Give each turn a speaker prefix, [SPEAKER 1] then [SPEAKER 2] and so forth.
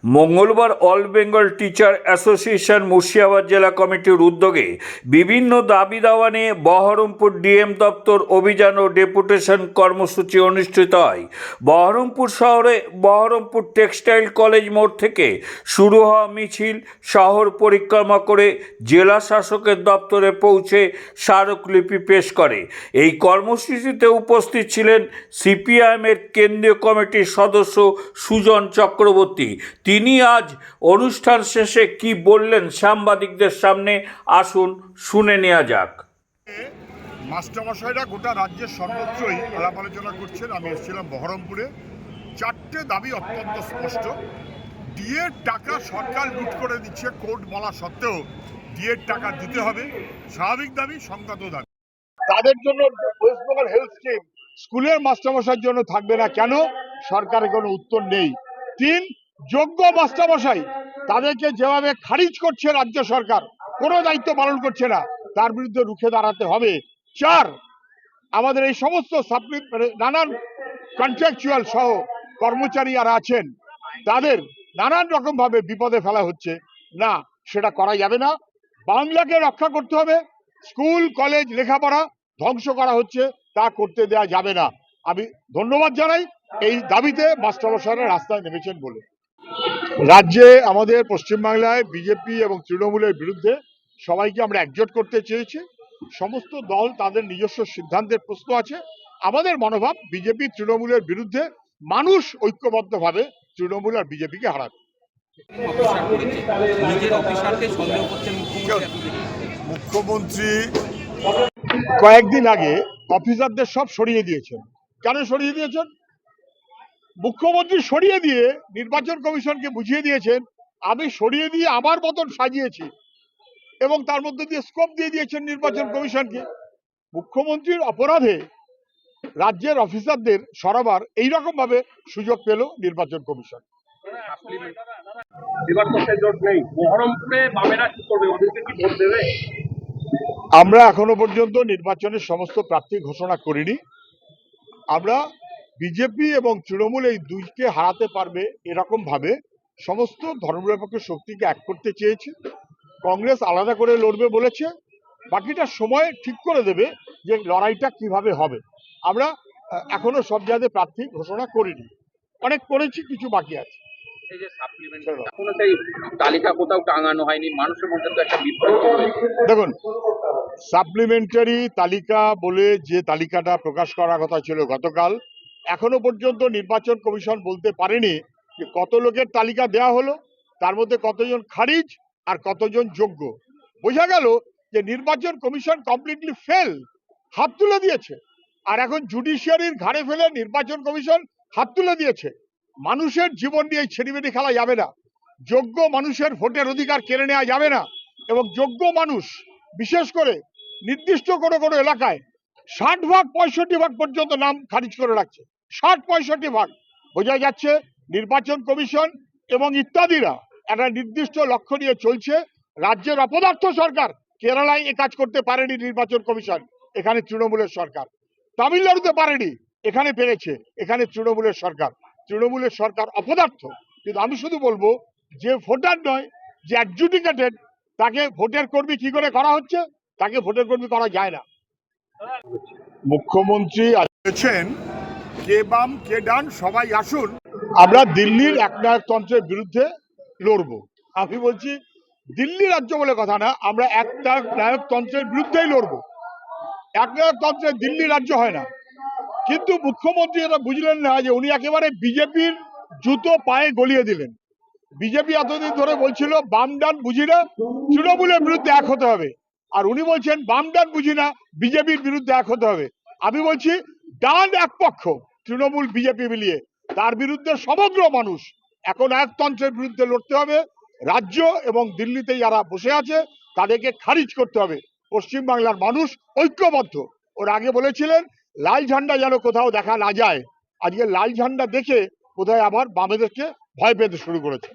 [SPEAKER 1] মঙ্গলবার all Bengal teacher association Murshidabad জেলা কমিটির উদ্যোগে বিভিন্ন দাবি দাওয়া নিয়ে বহরমপুর ডিএম দপ্তর অভিযান ও ডেপুটেশন কর্মসূচি অনুষ্ঠিত হয়। বহরমপুর শহরে বহরমপুর টেক্সটাইল কলেজ মোড় থেকে শুরু হওয়া মিছিল শহর পরিক্রমা করে জেলা শাসকের দপ্তরে পৌঁছে স্মারকলিপি পেশ করে। এই কর্মসূচিতে উপস্থিত ছিলেন সিপিআইএমের কেন্দ্রীয় কমিটির সদস্য সুজন চক্রবর্তী। তিনি আজ অনুষ্ঠান শেষে কি বললেন সাংবাদিকদের সামনে আসুন শুনে নেওয়া যাক।
[SPEAKER 2] মাস্টারমশাইরা গোটা রাজ্যের সর্বত্রই আলাপ আলোচনা করছেন। আমি এসেছিলাম বহরমপুরে। চারটে দাবি অত্যন্ত স্পষ্ট। ডিএর টাকা সরকার লুট করে দিচ্ছে, কোর্ট বলা সত্ত্বেও ডিএর টাকা দিতে হবে, স্বাভাবিক দাবি, সংগত দাবি। তাদের জন্য ওয়েস্ট বেঙ্গল হেলথ স্কিম স্কুলের মাস্টারমশাইয়ের জন্য থাকবে না কেন, সরকারের কোনো উত্তর নেই। 3, যোগ্য মাস্টারমশাই তাদেরকে যেভাবে খারিজ করছে রাজ্য সরকার, কোনো দায়িত্ব পালন করছে না, তার বিরুদ্ধে রুখে দাঁড়াতে হবে। 4, আমাদের এই সমস্ত নানান কন্ট্রাকচুয়াল সহ কর্মচারী যারা আছেন তাদের নানান রকম ভাবে বিপদে ফেলা হচ্ছে, না সেটা করা যাবে না। বাংলাকে রক্ষা করতে হবে। স্কুল কলেজ লেখাপড়া ধ্বংস করা হচ্ছে, তা করতে দেওয়া যাবে না। আমি ধন্যবাদ জানাই এই দাবিতে মাস্টারমশাইরা রাস্তায় নেমেছেন বলে। রাজ্যে আমাদের পশ্চিমবাংলায় বিজেপি এবং তৃণমূলের বিরুদ্ধে সবাইকে আমরা একজোট করতে চেয়েছি। সমস্ত দল তাদের নিজস্ব সিদ্ধান্তের প্রশ্ন আছে। আমাদের মনোভাব বিজেপি তৃণমূলের বিরুদ্ধে মানুষ ঐক্যবদ্ধভাবে তৃণমূল আর বিজেপিকে হারাবে। মুখ্যমন্ত্রী কয়েকদিন আগে অফিসারদের সব সরিয়ে দিয়েছেন। কেন সরিয়ে দিয়েছেন? মুখ্যমন্ত্রী সরিয়ে দিয়ে নির্বাচন কমিশনকে বুঝিয়ে দিয়েছেন আমি সরিয়ে দিয়ে আমার মতন সাজিয়েছি, এবং তার মধ্যে দিয়ে স্কোপ দিয়ে দিয়েছেন নির্বাচন কমিশনকে। মুখ্যমন্ত্রীর অপরাধে রাজ্যের অফিসারদের সরাবার এইরকম ভাবে সুযোগ পেল নির্বাচন কমিশন। আমরা এখনো পর্যন্ত নির্বাচনের সমস্ত প্রার্থী ঘোষণা করিনি। আমরা বিজেপি এবং তৃণমূল এই দুইকে হারাতে পারবে এরকম ভাবে সমস্ত ধর্মনিরপেক্ষ শক্তিকে এক করতে চেয়েছে। কংগ্রেস আলাদা করে লড়বে বলেছে, বাকিটা সময় ঠিক করে দেবে যে লড়াইটা কিভাবে হবে। আমরা এখনো সব জায়গায় প্রার্থী ঘোষণা করিনি, অনেক করেছি, কিছু বাকি আছে। দেখুন, সাপ্লিমেন্টারি তালিকা বলে যে তালিকাটা প্রকাশ করার কথা ছিল গতকাল, এখনো পর্যন্ত নির্বাচন কমিশন বলতে পারেনি যে কত লোকের তালিকা দেয়া হলো, তার মধ্যে কতজন খারিজ আর কতজন যোগ্য। বোঝা গেল যে নির্বাচন কমিশন কমপ্লিটলি ফেল, হাত তুলে দিয়েছে। আর এখন জুডিশিয়ারির ঘাড়ে ফেলে নির্বাচন কমিশন হাত তুলে দিয়েছে। মানুষের জীবন নিয়ে ছেড়িবেটি খেলা যাবে না, যোগ্য মানুষের ভোটের অধিকার কেড়ে নেওয়া যাবে না। এবং যোগ্য মানুষ বিশেষ করে নির্দিষ্ট কোনো এলাকায় 60-65% পর্যন্ত নাম খারিজ করে রাখছে। 60-65%। বোঝা যাচ্ছে নির্বাচন কমিশন এবং ইত্যাদিরা একটা নির্দিষ্ট লক্ষ্য নিয়ে চলছে। রাজ্যের অপদার্থ সরকার কেরালায় এ কাজ করতে পারেনি নির্বাচন কমিশন, এখানে তৃণমূলের সরকার। তামিলনাড়ুতে পারেনি, এখানে পেরেছে, এখানে তৃণমূলের সরকার। তৃণমূলের সরকার অপদার্থ। কিন্তু আমি শুধু বলবো, যে ভোটার নয়, যে অ্যাডজুডিকেটেড, তাকে ভোটের কর্মী কি করে করা হচ্ছে? তাকে ভোটের কর্মী করা যায় না। মুখ্যমন্ত্রী বলেছেন কে বাম কে ডান সবাই আসুন, আমরা দিল্লির একনায়কতন্ত্রের বিরুদ্ধে লড়বো। আমি বলছি দিল্লি রাজ্য বলে কথা না, আমরা একনায়কতন্ত্রের বিরুদ্ধেই লড়বো। একনায়কতন্ত্রে দিল্লি রাজ্য হয় না। কিন্তু মুখ্যমন্ত্রী এটা বুঝলেন না যে উনি একেবারে বিজেপির জুতো পায়ে গলিয়ে দিলেন। বিজেপি এতদিন ধরে বলছিল বাম ডান বুঝি না, তৃণমূলের বিরুদ্ধে এক হতে হবে, আর উনি বলছেন বাম ডান বুঝি না, বিজেপির বিরুদ্ধে এক হতে হবে। আমি বলছি ডান এক পক্ষ, তৃণমূল বিজেপি মিলিয়ে, তার বিরুদ্ধে সমগ্র মানুষ। এখন একতন্ত্রের বিরুদ্ধে লড়তে হবে। রাজ্য এবং দিল্লিতে যারা বসে আছে তাদেরকে খারিজ করতে হবে। পশ্চিমবাংলার মানুষ ঐক্যবদ্ধ। ওর আগে বলেছিলেন লাল ঝান্ডা যেন কোথাও দেখা না যায়, আজকে লাল ঝান্ডা দেখে বোধহয় আবার বামেদেরকে ভয় পেতে শুরু করেছে।